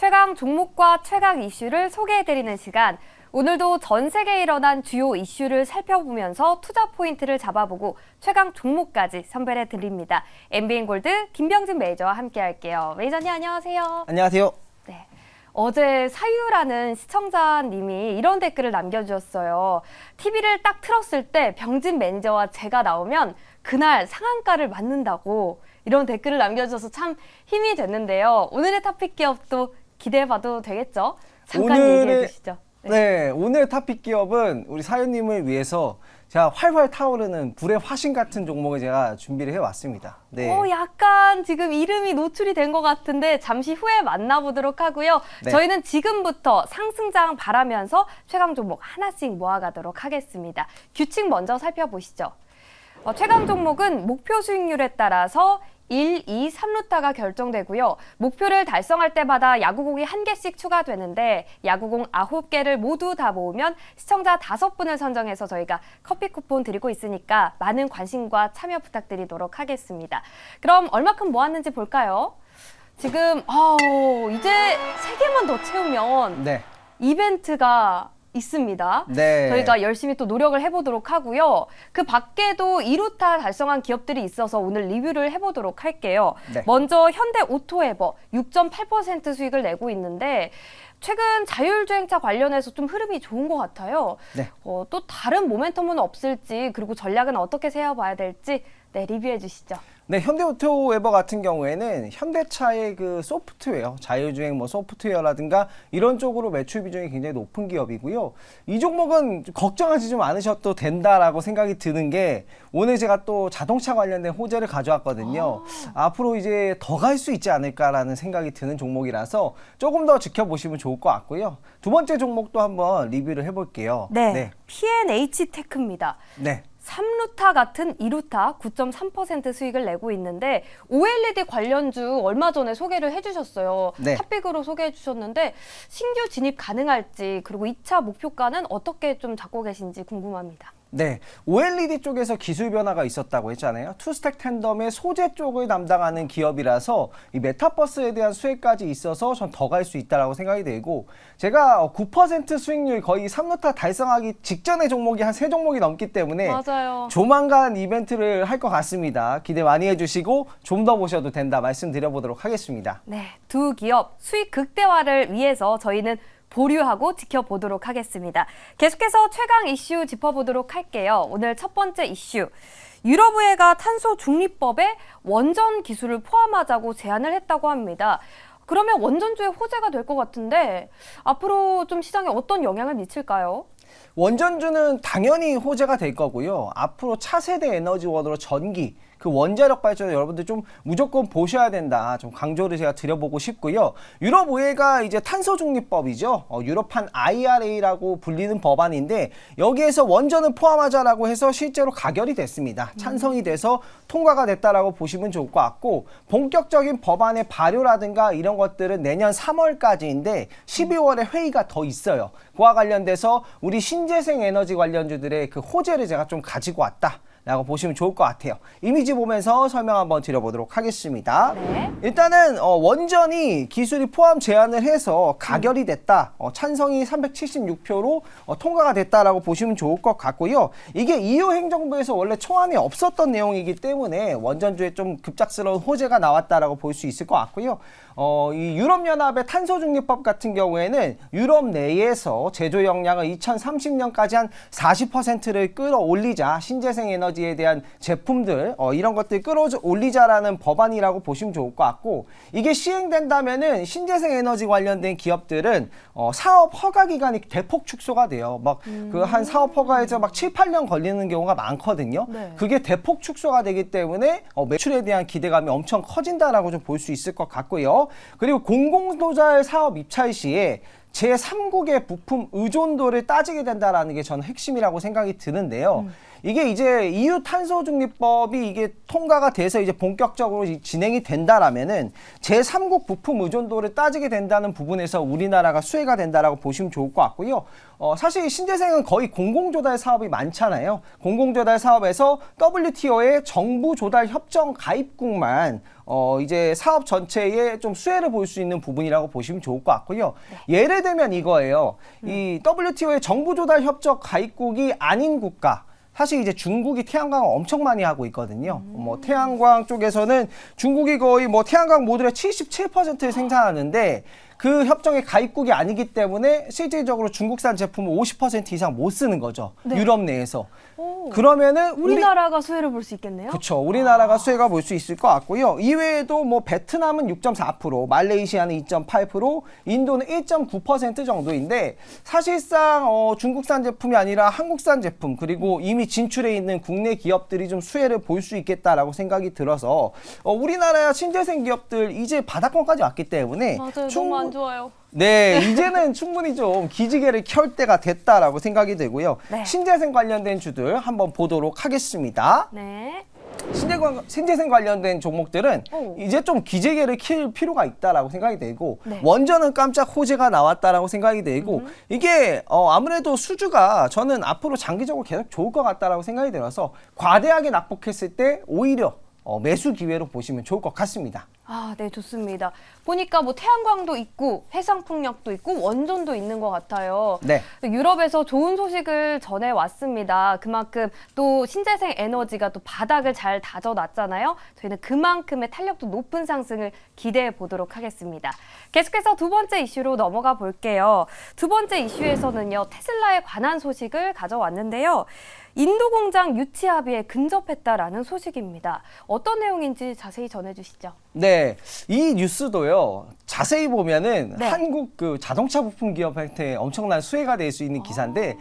최강 종목과 최강 이슈를 소개해드리는 시간. 오늘도 전 세계에 일어난 주요 이슈를 살펴보면서 투자 포인트를 잡아보고 최강 종목까지 선별해드립니다. MBN골드 김병진 매니저와 함께할게요. 매니저님 안녕하세요. 안녕하세요. 네. 어제 사유라는 시청자님이 이런 댓글을 남겨주셨어요. TV를 딱 틀었을 때 병진 매니저와 제가 나오면 그날 상한가를 맞는다고 이런 댓글을 남겨주셔서 참 힘이 됐는데요. 오늘의 탑픽 기업도 기대해봐도 되겠죠? 잠깐 얘기해 주시죠. 네, 오늘 탑픽 기업은 우리 사연님을 위해서 제가 활활 타오르는 불의 화신 같은 종목을 제가 준비를 해왔습니다. 네. 약간 지금 이름이 노출이 된 것 같은데 잠시 후에 만나보도록 하고요. 네. 저희는 지금부터 상승장 바라면서 최강 종목 하나씩 모아가도록 하겠습니다. 규칙 먼저 살펴보시죠. 최강 종목은 목표 수익률에 따라서 1, 2, 3루타가 결정되고요. 목표를 달성할 때마다 야구공이 1개씩 추가되는데 야구공 9개를 모두 다 모으면 시청자 5분을 선정해서 저희가 커피 쿠폰 드리고 있으니까 많은 관심과 참여 부탁드리도록 하겠습니다. 그럼 얼마큼 모았는지 볼까요? 지금 이제 3개만 더 채우면 네. 이벤트가 있습니다. 네. 저희가 열심히 또 노력을 해보도록 하고요. 그 밖에도 2루타 달성한 기업들이 있어서 오늘 리뷰를 해보도록 할게요. 네. 먼저 현대오토에버 6.8% 수익을 내고 있는데 최근 자율주행차 관련해서 좀 흐름이 좋은 것 같아요. 네. 또 다른 모멘텀은 없을지 그리고 전략은 어떻게 세워봐야 될지 리뷰해 주시죠. 네, 현대오토에버 같은 경우에는 현대차의 그 소프트웨어, 자율주행 소프트웨어라든가 이런 쪽으로 매출 비중이 굉장히 높은 기업이고요. 이 종목은 걱정하지 좀 않으셔도 된다라고 생각이 드는 게 오늘 제가 또 자동차 관련된 호재를 가져왔거든요. 앞으로 이제 더 갈 수 있지 않을까라는 생각이 드는 종목이라서 조금 더 지켜보시면 좋을 것 같고요. 두 번째 종목도 한번 리뷰를 해볼게요. 네. P&H 테크입니다. 네. 3루타 같은 2루타 9.3% 수익을 내고 있는데 OLED 관련주 얼마 전에 소개를 해주셨어요. 네. 탑픽으로 소개해 주셨는데 신규 진입 가능할지 그리고 2차 목표가는 어떻게 좀 잡고 계신지 궁금합니다. 네, OLED 쪽에서 기술 변화가 있었다고 했잖아요. 투스택 텐덤의 소재 쪽을 담당하는 기업이라서 이 메타버스에 대한 수혜까지 있어서 전 더 갈 수 있다라고 생각이 되고 제가 9% 수익률 거의 3루타 달성하기 직전의 종목이 한 3종목이 넘기 때문에 맞아요. 조만간 이벤트를 할 것 같습니다. 기대 많이 해주시고 좀 더 보셔도 된다 말씀드려보도록 하겠습니다. 네, 두 기업 수익 극대화를 위해서 저희는 보류하고 지켜보도록 하겠습니다. 계속해서 최강 이슈 짚어보도록 할게요. 오늘 첫 번째 이슈. 유럽의회가 탄소 중립법에 원전 기술을 포함하자고 제안을 했다고 합니다. 그러면 원전주의 호재가 될 것 같은데 앞으로 좀 시장에 어떤 영향을 미칠까요? 원전주는 당연히 호재가 될 거고요. 앞으로 차세대 에너지원으로 전기, 그 원자력 발전을 여러분들 좀 무조건 보셔야 된다. 좀 강조를 제가 드려보고 싶고요. 유럽의회가 이제 탄소중립법이죠. 유럽판 IRA라고 불리는 법안인데 여기에서 원전을 포함하자라고 해서 실제로 가결이 됐습니다. 찬성이 돼서 통과가 됐다라고 보시면 좋을 것 같고 본격적인 법안의 발효라든가 이런 것들은 내년 3월까지인데 12월에 회의가 더 있어요. 그와 관련돼서 우리 신재생 에너지 관련주들의 그 호재를 제가 좀 가지고 왔다. 라고 보시면 좋을 것 같아요. 이미지 보면서 설명 한번 드려보도록 하겠습니다. 네. 일단은 원전이 기술이 포함 제안을 해서 가결이 됐다. 찬성이 376표로 통과가 됐다라고 보시면 좋을 것 같고요. 이게 EU 행정부에서 원래 초안에 없었던 내용이기 때문에 원전주에 좀 급작스러운 호재가 나왔다라고 볼 수 있을 것 같고요. 이 유럽연합의 탄소중립법 같은 경우에는 유럽 내에서 제조 역량을 2030년까지 한 40%를 끌어올리자 신재생 에너지에 대한 제품들 이런 것들 끌어올리자라는 법안이라고 보시면 좋을 것 같고 이게 시행된다면은 신재생 에너지 관련된 기업들은 사업 허가 기간이 대폭 축소가 돼요. 막 그 한 사업 허가에서 막 7, 8년 걸리는 경우가 많거든요. 네. 그게 대폭 축소가 되기 때문에 매출에 대한 기대감이 엄청 커진다라고 좀 볼 수 있을 것 같고요. 그리고 공공도달 사업 입찰 시에 제3국의 부품 의존도를 따지게 된다라는 게 저는 핵심이라고 생각이 드는데요. 이게 이제 EU 탄소중립법이 이게 통과가 돼서 이제 본격적으로 진행이 된다라면은 제3국 부품 의존도를 따지게 된다는 부분에서 우리나라가 수혜가 된다라고 보시면 좋을 것 같고요. 사실 신재생은 거의 공공조달 사업이 많잖아요. 공공조달 사업에서 WTO의 정부 조달 협정 가입국만 이제 사업 전체에 좀 수혜를 볼 수 있는 부분이라고 보시면 좋을 것 같고요. 예를 들면 이거예요. 이 WTO의 정부 조달 협정 가입국이 아닌 국가. 사실 이제 중국이 태양광을 엄청 많이 하고 있거든요. 뭐 태양광 쪽에서는 중국이 거의 뭐 태양광 모듈의 77%를 생산하는데 그 협정에 가입국이 아니기 때문에 실질적으로 중국산 제품을 50% 이상 못 쓰는 거죠. 네. 유럽 내에서. 오, 그러면은 우리나라가 수혜를 볼 수 있겠네요. 그렇죠. 우리나라가 수혜가 볼 수 있을 것 같고요. 이외에도 뭐 베트남은 6.4%, 말레이시아는 2.8%, 인도는 1.9% 정도인데 사실상 중국산 제품이 아니라 한국산 제품 그리고 이미 진출해 있는 국내 기업들이 좀 수혜를 볼 수 있겠다라고 생각이 들어서 우리나라 신재생 기업들 이제 바닥권까지 왔기 때문에 맞아요. 너무 안 좋아요. 네, 이제는 충분히 좀 기지개를 켤 때가 됐다라고 생각이 되고요. 네. 신재생 관련된 주들 한번 보도록 하겠습니다. 네. 신재생 관련된 종목들은 오. 이제 좀 기재개를 킬 필요가 있다라고 생각이 되고 네. 원전은 깜짝 호재가 나왔다라고 생각이 되고 이게 아무래도 수주가 저는 앞으로 장기적으로 계속 좋을 것 같다라고 생각이 들어서 과대하게 낙폭했을 때 오히려 매수 기회로 보시면 좋을 것 같습니다. 아, 네, 좋습니다. 보니까 뭐 태양광도 있고 해상풍력도 있고 원전도 있는 것 같아요. 네. 유럽에서 좋은 소식을 전해 왔습니다. 그만큼 또 신재생 에너지가 또 바닥을 잘 다져놨잖아요. 저희는 그만큼의 탄력도 높은 상승을 기대해 보도록 하겠습니다. 계속해서 두 번째 이슈로 넘어가 볼게요. 두 번째 이슈에서는요, 테슬라에 관한 소식을 가져왔는데요. 인도 공장 유치 합의에 근접했다라는 소식입니다. 어떤 내용인지 자세히 전해주시죠. 네, 이 뉴스도요. 자세히 보면은 네. 한국 그 자동차 부품 기업한테 엄청난 수혜가 될 수 있는 기사인데,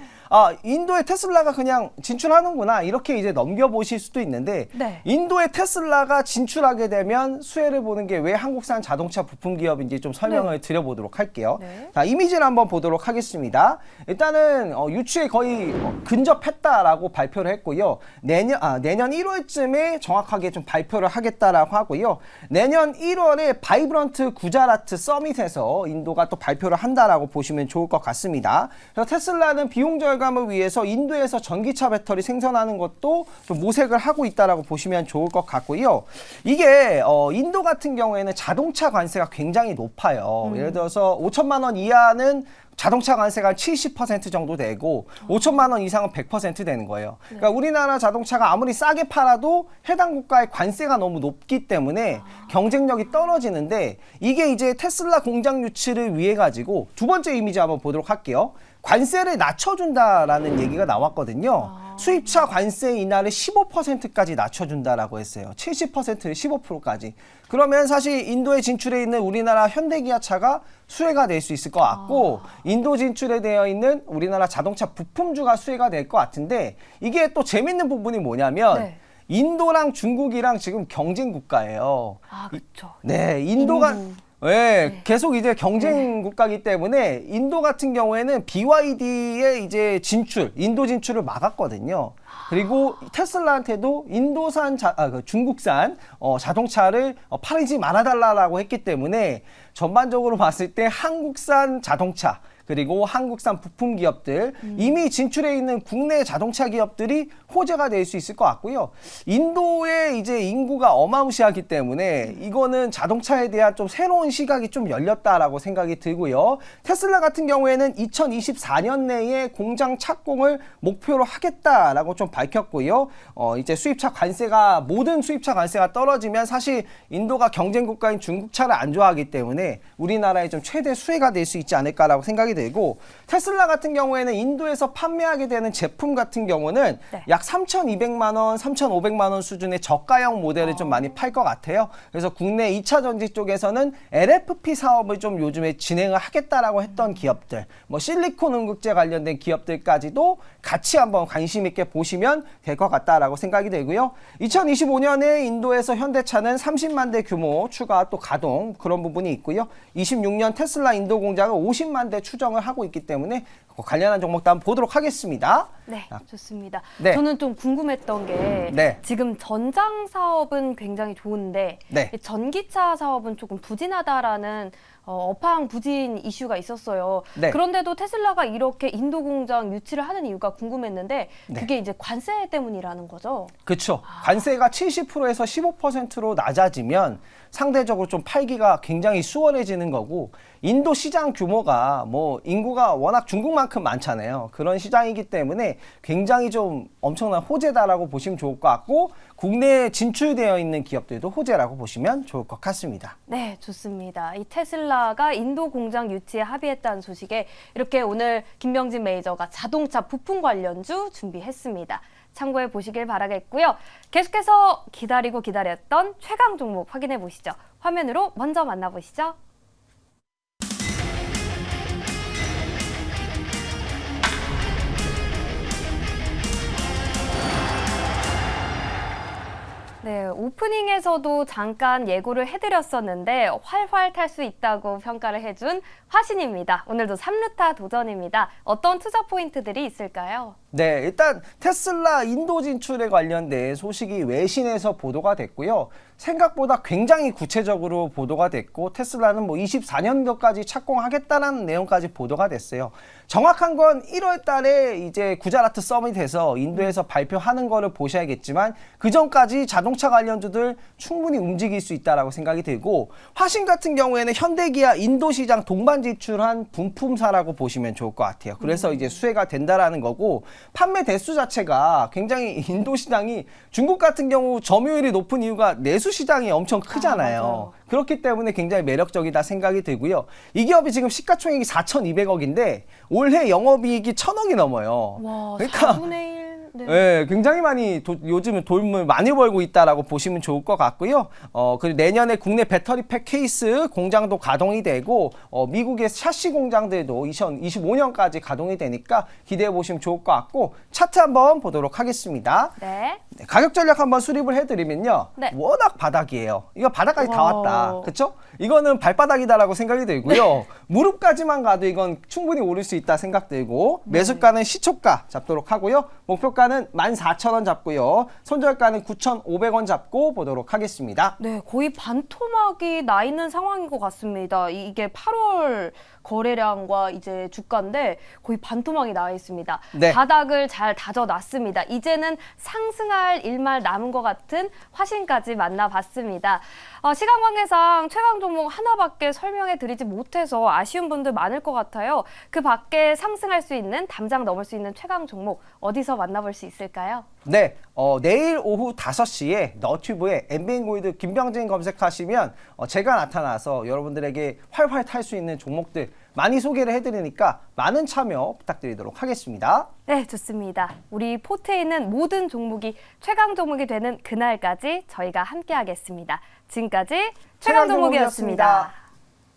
인도의 테슬라가 그냥 진출하는구나 이렇게 이제 넘겨보실 수도 있는데, 네. 인도의 테슬라가 진출하게 되면 수혜를 보는 게 왜 한국산 자동차 부품 기업인지 좀 설명을 드려보도록 할게요. 네. 자, 이미지를 한번 보도록 하겠습니다. 일단은 유치에 거의 근접했다라고 발표를 했고요. 내년 1월쯤에 정확하게 좀 발표를 하겠다라고 하고요. 내년 1월에 바이브런트 구자라트 서밋에서 인도가 또 발표를 한다라고 보시면 좋을 것 같습니다. 그래서 테슬라는 비용 절감을 위해서 인도에서 전기차 배터리 생산하는 것도 좀 모색을 하고 있다라고 보시면 좋을 것 같고요. 이게 인도 같은 경우에는 자동차 관세가 굉장히 높아요. 예를 들어서 5천만 원 이하는 자동차 관세가 70% 정도 되고 5천만 원 이상은 100% 되는 거예요. 그러니까 우리나라 자동차가 아무리 싸게 팔아도 해당 국가의 관세가 너무 높기 때문에 경쟁력이 떨어지는데 이게 이제 테슬라 공장 유치를 위해 가지고 두 번째 이미지 한번 보도록 할게요. 관세를 낮춰준다라는 얘기가 나왔거든요. 수입차 관세 인하를 15%까지 낮춰준다라고 했어요. 70%를 15%까지. 그러면 사실 인도에 진출해 있는 우리나라 현대기아차가 수혜가 될 수 있을 것 같고 인도 진출에 되어 있는 우리나라 자동차 부품주가 수혜가 될 것 같은데 이게 또 재밌는 부분이 뭐냐면 네. 인도랑 중국이랑 지금 경쟁 국가예요. 아, 그렇죠. 네, 인도가 인도. 네, 계속 이제 경쟁 국가이기 때문에 인도 같은 경우에는 BYD의 이제 진출, 인도 진출을 막았거든요. 그리고 테슬라한테도 인도산 중국산 자동차를 팔지 말아달라고 했기 때문에 전반적으로 봤을 때 한국산 자동차 그리고 한국산 부품 기업들 이미 진출해 있는 국내 자동차 기업들이 호재가 될 수 있을 것 같고요. 인도의 이제 인구가 어마무시하기 때문에 이거는 자동차에 대한 좀 새로운 시각이 좀 열렸다라고 생각이 들고요. 테슬라 같은 경우에는 2024년 내에 공장 착공을 목표로 하겠다라고 좀 밝혔고요. 이제 모든 수입차 관세가 떨어지면 사실 인도가 경쟁 국가인 중국차를 안 좋아하기 때문에 우리나라에 좀 최대 수혜가 될 수 있지 않을까라고 생각이 되고 테슬라 같은 경우에는 인도에서 판매하게 되는 제품 같은 경우는 네. 약 3,200만 원, 3,500만 원 수준의 저가형 모델을 좀 많이 팔 것 같아요. 그래서 국내 2차 전지 쪽에서는 LFP 사업을 좀 요즘에 진행을 하겠다라고 했던 기업들, 뭐 실리콘 응급제 관련된 기업들까지도 같이 한번 관심 있게 보시면 될 것 같다라고 생각이 되고요. 2025년에 인도에서 현대차는 30만 대 규모 추가 또 가동 그런 부분이 있고요. 26년 테슬라 인도 공장은 50만 대 추정을 하고 있기 때문에 관련한 종목도 한번 보도록 하겠습니다. 네, 좋습니다. 네. 저는 좀 궁금했던 게 네. 지금 전장 사업은 굉장히 좋은데 네. 이 전기차 사업은 조금 부진하다라는 업황 부진 이슈가 있었어요. 네. 그런데도 테슬라가 이렇게 인도 공장 유치를 하는 이유가 궁금했는데 네. 그게 이제 관세 때문이라는 거죠. 그렇죠. 관세가 70%에서 15%로 낮아지면 상대적으로 좀 팔기가 굉장히 수월해지는 거고 인도 시장 규모가 뭐 인구가 워낙 중국만큼 많잖아요. 그런 시장이기 때문에 굉장히 좀 엄청난 호재다라고 보시면 좋을 것 같고 국내에 진출되어 있는 기업들도 호재라고 보시면 좋을 것 같습니다. 네, 좋습니다. 이 테슬라가 인도 공장 유치에 합의했다는 소식에 이렇게 오늘 김병진 매니저가 자동차 부품 관련주 준비했습니다. 참고해 보시길 바라겠고요. 계속해서 기다리고 기다렸던 최강 종목 확인해 보시죠. 화면으로 먼저 만나보시죠. 네, 오프닝에서도 잠깐 예고를 해드렸었는데 활활 탈 수 있다고 평가를 해준 화신입니다. 오늘도 3루타 도전입니다. 어떤 투자 포인트들이 있을까요? 네, 일단 테슬라 인도 진출에 관련된 소식이 외신에서 보도가 됐고요. 생각보다 굉장히 구체적으로 보도가 됐고 테슬라는 뭐 24년도까지 착공하겠다라는 내용까지 보도가 됐어요. 정확한 건 1월 달에 이제 구자라트 서밋에서 인도에서 발표하는 거를 보셔야겠지만 그 전까지 자동차 관련주들 충분히 움직일 수 있다라고 생각이 들고 화신 같은 경우에는 현대기아 인도 시장 동반 진출한 분품사라고 보시면 좋을 것 같아요. 그래서 이제 수혜가 된다라는 거고 판매 대수 자체가 굉장히 인도 시장이 중국 같은 경우 점유율이 높은 이유가 내수 시장이 엄청 크잖아요. 그렇기 때문에 굉장히 매력적이다 생각이 들고요. 이 기업이 지금 시가총액이 4,200억인데 올해 영업이익이 1,000억이 넘어요. 와, 그러니까 4분의 1. 네. 네, 굉장히 많이 요즘은 돈을 많이 벌고 있다라고 보시면 좋을 것 같고요. 그리고 내년에 국내 배터리팩 케이스 공장도 가동이 되고 미국의 샤시 공장들도 2025년까지 가동이 되니까 기대해 보시면 좋을 것 같고 차트 한번 보도록 하겠습니다. 네. 네, 가격 전략 한번 수립을 해드리면요. 네. 워낙 바닥이에요. 이거 바닥까지 다 와. 왔다. 그렇죠? 이거는 발바닥이다라고 생각이 들고요. 무릎까지만 가도 이건 충분히 오를 수 있다 생각 들고 매수가는 시초가 잡도록 하고요. 목표가는 14,000원 잡고요. 손절가는 9,500원 잡고 보도록 하겠습니다. 네, 거의 반토막이 나 있는 상황인 것 같습니다. 이게 8월 거래량과 이제 주가인데 거의 반토막이 나와 있습니다. 네. 바닥을 잘 다져놨습니다. 이제는 상승할 일만 남은 것 같은 화신까지 만나봤습니다. 시간 관계상 최강 종목 하나밖에 설명해 드리지 못해서 아쉬운 분들 많을 것 같아요. 그 밖에 상승할 수 있는, 담장 넘을 수 있는 최강 종목 어디서 만나볼 수 있을까요? 네, 내일 오후 5시에 너튜브에 엠비엔골드 김병진 검색하시면 제가 나타나서 여러분들에게 활활 탈 수 있는 종목들 많이 소개를 해드리니까 많은 참여 부탁드리도록 하겠습니다. 네, 좋습니다. 우리 포트에 있는 모든 종목이 최강 종목이 되는 그날까지 저희가 함께 하겠습니다. 지금까지 최강 종목이었습니다.